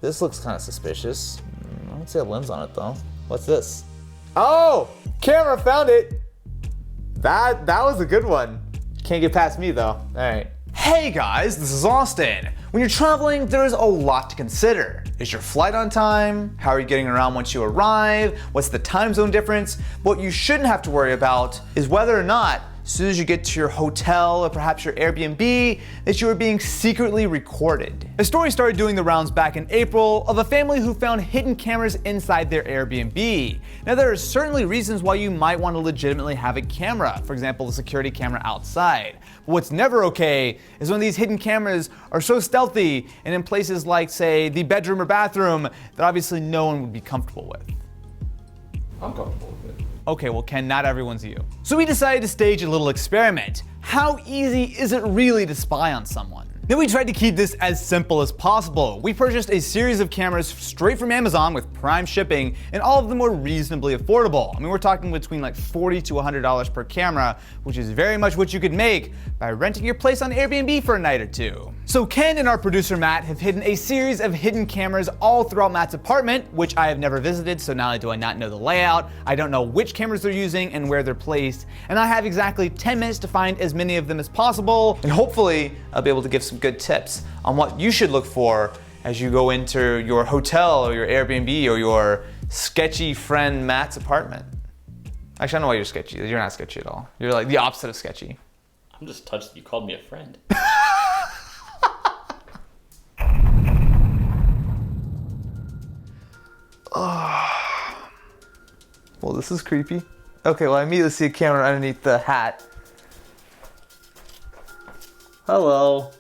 This looks kind of suspicious. I don't see a lens on it though. What's this? Oh, camera, found it. That was a good one. Can't get past me though. All right. Hey guys, this is Austin. When you're traveling, there is a lot to consider. Is your flight on time? How are you getting around once you arrive? What's the time zone difference? What you shouldn't have to worry about is whether or not, as soon as you get to your hotel or perhaps your Airbnb, that you are being secretly recorded. A story started doing the rounds back in April of a family who found hidden cameras inside their Airbnb. Now there are certainly reasons why you might want to legitimately have a camera, for example, the security camera outside. But what's never okay is when these hidden cameras are so stealthy and in places like, say, the bedroom or bathroom that obviously no one would be comfortable with. I'm comfortable with it. Okay, well Ken, not everyone's you. So we decided to stage a little experiment. How easy is it really to spy on someone? Then we tried to keep this as simple as possible. We purchased a series of cameras straight from Amazon with Prime shipping, and all of them were reasonably affordable. I mean, we're talking between like $40 to $100 per camera, which is very much what you could make by renting your place on Airbnb for a night or two. So Ken and our producer Matt have hidden a series of hidden cameras all throughout Matt's apartment, which I have never visited, so not only do I not know the layout, I don't know which cameras they're using and where they're placed, and I have exactly 10 minutes to find as many of them as possible, and hopefully I'll be able to give some good tips on what you should look for as you go into your hotel or your Airbnb or your sketchy friend Matt's apartment. Actually, I don't know why you're sketchy. You're not sketchy at all. You're like the opposite of sketchy. I'm just touched that you called me a friend. Well, this is creepy. Okay, well, I immediately see a camera underneath the hat. Hello.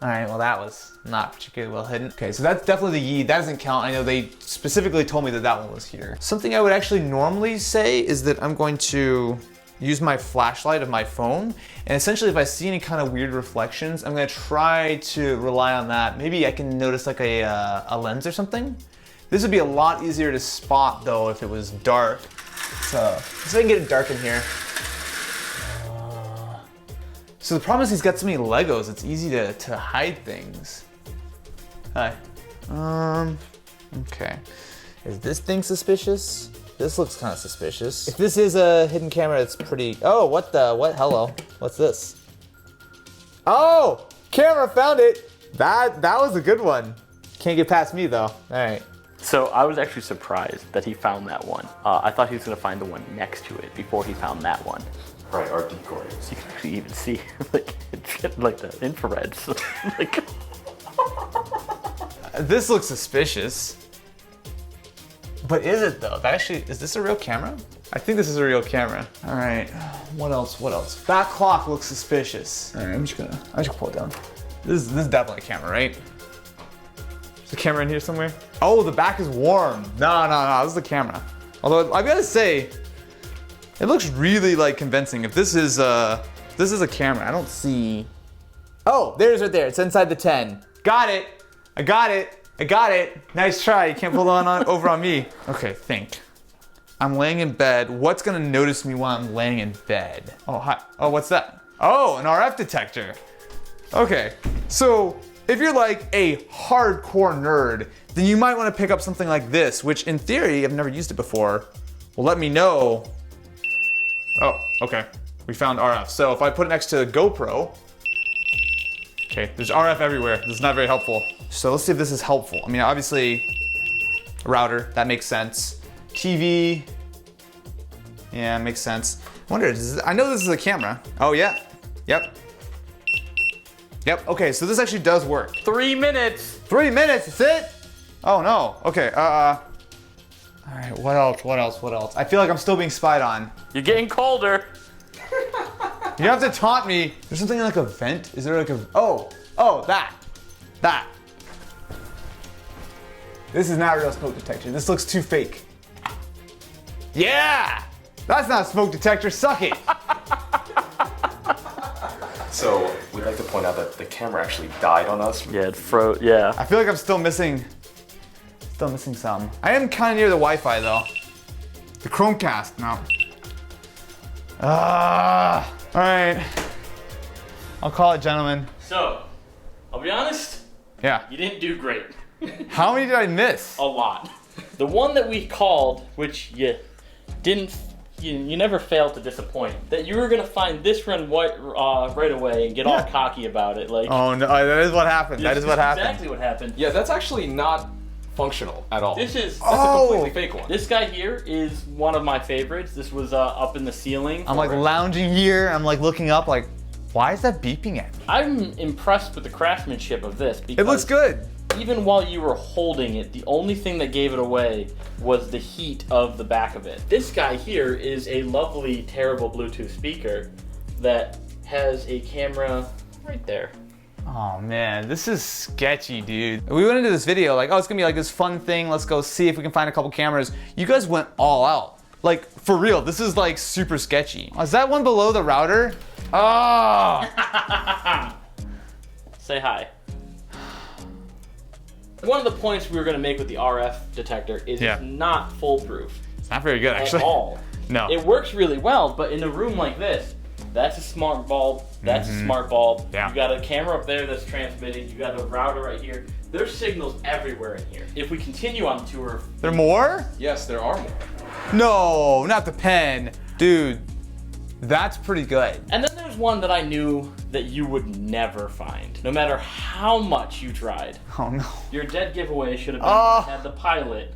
All right, well, that was not particularly well hidden. Okay, so that's definitely the Yi. That doesn't count. I know they specifically told me that that one was here. Something I would actually normally say is that I'm going to use my flashlight of my phone, and essentially if I see any kind of weird reflections, I'm gonna try to rely on that. Maybe I can notice like a lens or something. This would be a lot easier to spot though if it was dark. So let's see if I can get it dark in here. So the problem is he's got so many Legos, it's easy to hide things. Hi. Okay. Is this thing suspicious? This looks kind of suspicious. If this is a hidden camera, it's pretty, oh, what? Hello, what's this? Oh, camera, found it. That was a good one. Can't get past me though, all right. So I was actually surprised that he found that one. I thought he was gonna find the one next to it before he found that one. Right, our decoy. So you can actually even see like the infrareds. Like, this looks suspicious. But is it though? Is this a real camera? I think this is a real camera. All right, what else? That clock looks suspicious. All right, I'm just gonna pull it down. This is definitely a camera, right? There's a camera in here somewhere. Oh, the back is warm. No, this is the camera. Although I've gotta say, it looks really like convincing. If this is a camera, I don't see. Oh, there's right there. It's inside the 10. Got it. I got it. Nice try. You can't pull on over on me. Okay, think. I'm laying in bed. What's gonna notice me while I'm laying in bed? Oh, hi. Oh, what's that? Oh, an RF detector. Okay, so if you're like a hardcore nerd, then you might want to pick up something like this, which in theory, I've never used it before. Well, let me know. Oh, okay. We found RF. So if I put it next to the GoPro, okay, there's RF everywhere. This is not very helpful. So let's see if this is helpful. I mean, obviously, a router, that makes sense. TV, yeah, makes sense. I wonder, I know this is a camera. Oh yeah, yep. Okay, so this actually does work. 3 minutes. 3 minutes, that's it? Oh no, okay, all right, what else? I feel like I'm still being spied on. You're getting colder. You have to taunt me. There's something like a vent? Is there like a, oh, that. This is not real smoke detector. This looks too fake. Yeah! That's not a smoke detector, suck it. So we'd like to point out that the camera actually died on us. Yeah, it froze, yeah. I feel like I'm still missing some. I am kind of near the Wi-Fi though. The Chromecast, no. All right. I'll call it, gentlemen. So, I'll be honest, Yeah. you didn't do great. How many did I miss? A lot. The one that we called, which you didn't, you never failed to disappoint, that you were gonna find this run right away and get all cocky about it. Like, Oh no, that is what happened. That is what happened. Exactly what happened. Yeah, that's actually not functional at all. This is That's a completely fake one. This guy here is one of my favorites. This was up in the ceiling. I'm like lounging here. I'm like looking up. Like, why is that beeping at me? I'm impressed with the craftsmanship of this because It looks good. even while you were holding it, the only thing that gave it away was the heat of the back of it. This guy here is a lovely, terrible Bluetooth speaker that has a camera right there. Oh man, this is sketchy, dude. We went into this video like, oh, it's gonna be like this fun thing. Let's go see if we can find a couple cameras. You guys went all out. Like, for real, this is like super sketchy. Is that one below the router? Oh! Say hi. One of the points we were gonna make with the RF detector is it's not foolproof It's not very good, at actually. all. No. It works really well, but in a room like this, that's a smart bulb, that's a smart bulb. Yeah. You got a camera up there that's transmitting, you got a router right here. There's signals everywhere in here. If we continue on the tour, There are more? Yes, there are more. No, not the pen. Dude, that's pretty good. and then there's one that I knew that you would never find, no matter how much you tried. Oh no. Your dead giveaway should have been Oh. had the pilot.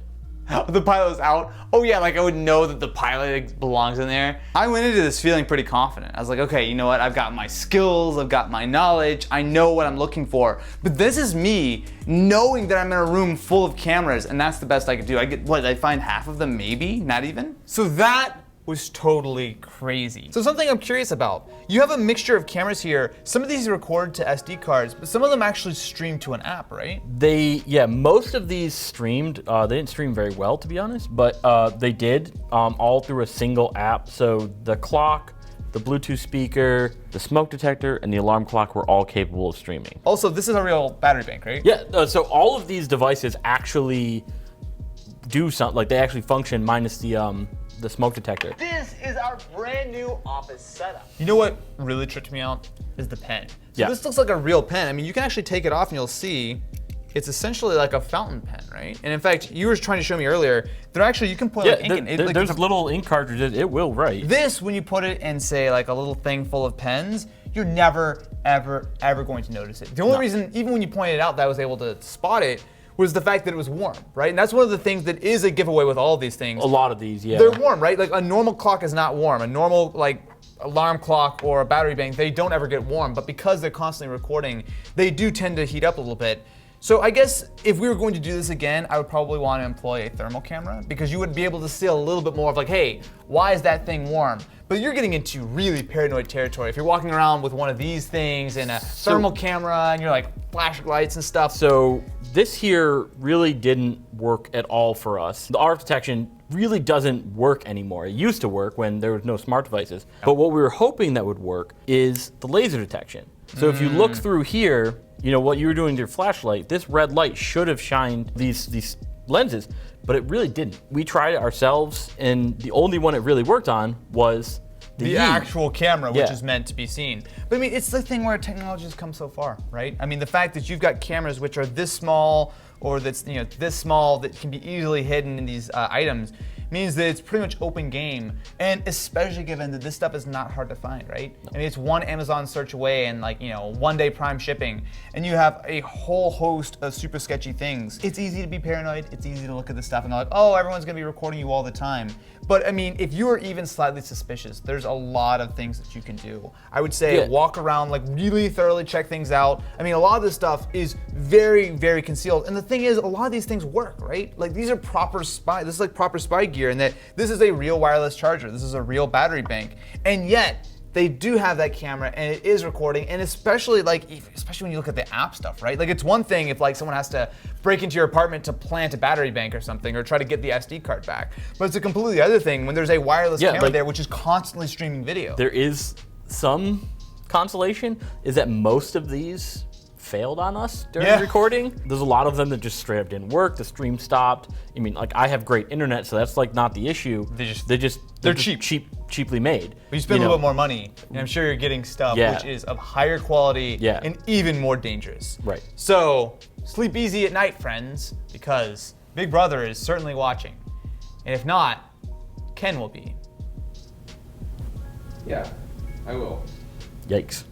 The pilot was out. Oh yeah, like I would know that the pilot belongs in there. I went into this feeling pretty confident. I was like, okay, you know what? I've got my skills, I've got my knowledge, I know what I'm looking for. But this is me knowing that I'm in a room full of cameras, and that's the best I could do. I get, what, I find half of them maybe? Not even? So that was totally crazy. So something I'm curious about. You have a mixture of cameras here. Some of these record to SD cards, but some of them actually stream to an app, right? Most of these streamed. They didn't stream very well, to be honest, but they did all through a single app. So the clock, the Bluetooth speaker, the smoke detector, and the alarm clock were all capable of streaming. Also, this is a real battery bank, right? Yeah, so all of these devices actually do something, like they actually function minus the smoke detector. This is our brand new office setup. You know what really tricked me out is the pen. So this looks like a real pen. I mean, you can actually take it off and you'll see it's essentially like a fountain pen, right? And in fact, you were trying to show me earlier, they're actually, you can put like ink in it. There's little ink cartridges, it will write. This, when you put it in, say, like a little thing full of pens, you're never, ever, ever going to notice it. The only reason, even when you pointed out that I was able to spot it, was the fact that it was warm, right? And that's one of the things that is a giveaway with all of these things. A lot of these, yeah. They're warm, right? Like a normal clock is not warm. A normal like alarm clock or a battery bank, they don't ever get warm, but because they're constantly recording, they do tend to heat up a little bit. So I guess if we were going to do this again, I would probably want to employ a thermal camera because you would be able to see a little bit more of like, hey, why is that thing warm? But you're getting into really paranoid territory. If you're walking around with one of these things and a thermal camera and you're like flashing lights and stuff. So this here really didn't work at all for us. The RF detection really doesn't work anymore. It used to work when there was no smart devices. But what we were hoping that would work is the laser detection. So if you look through here, you know, what you were doing with your flashlight, this red light should have shined these lenses, but it really didn't. We tried it ourselves, and the only one it really worked on was the actual camera, which is meant to be seen. But I mean, it's the thing where technology has come so far, right? I mean, the fact that you've got cameras which are this small, or that's this small that can be easily hidden in these items, means that it's pretty much open game, and especially given that this stuff is not hard to find, right? I mean, it's one Amazon search away and like, one day Prime shipping, and you have a whole host of super sketchy things. It's easy to be paranoid, it's easy to look at this stuff and go like, oh, everyone's gonna be recording you all the time. But I mean, if you are even slightly suspicious, there's a lot of things that you can do. I would say walk around, like really thoroughly check things out. I mean, a lot of this stuff is very, very concealed. And the thing is, a lot of these things work, right? Like these are proper spy, this is like proper spy gear, and that this is a real wireless charger. This is a real battery bank. And yet, they do have that camera and it is recording, and especially when you look at the app stuff, right? Like it's one thing if like someone has to break into your apartment to plant a battery bank or something or try to get the SD card back. But it's a completely other thing when there's a wireless camera there which is constantly streaming video. There is some consolation, is that most of these failed on us during recording. There's a lot of them that just straight up didn't work. The stream stopped. I mean, like I have great internet, so that's like not the issue. They're cheaply made. But you spend a little bit more money, and I'm sure you're getting stuff which is of higher quality and even more dangerous. Right. So sleep easy at night, friends, because Big Brother is certainly watching. And if not, Ken will be. Yeah, I will. Yikes.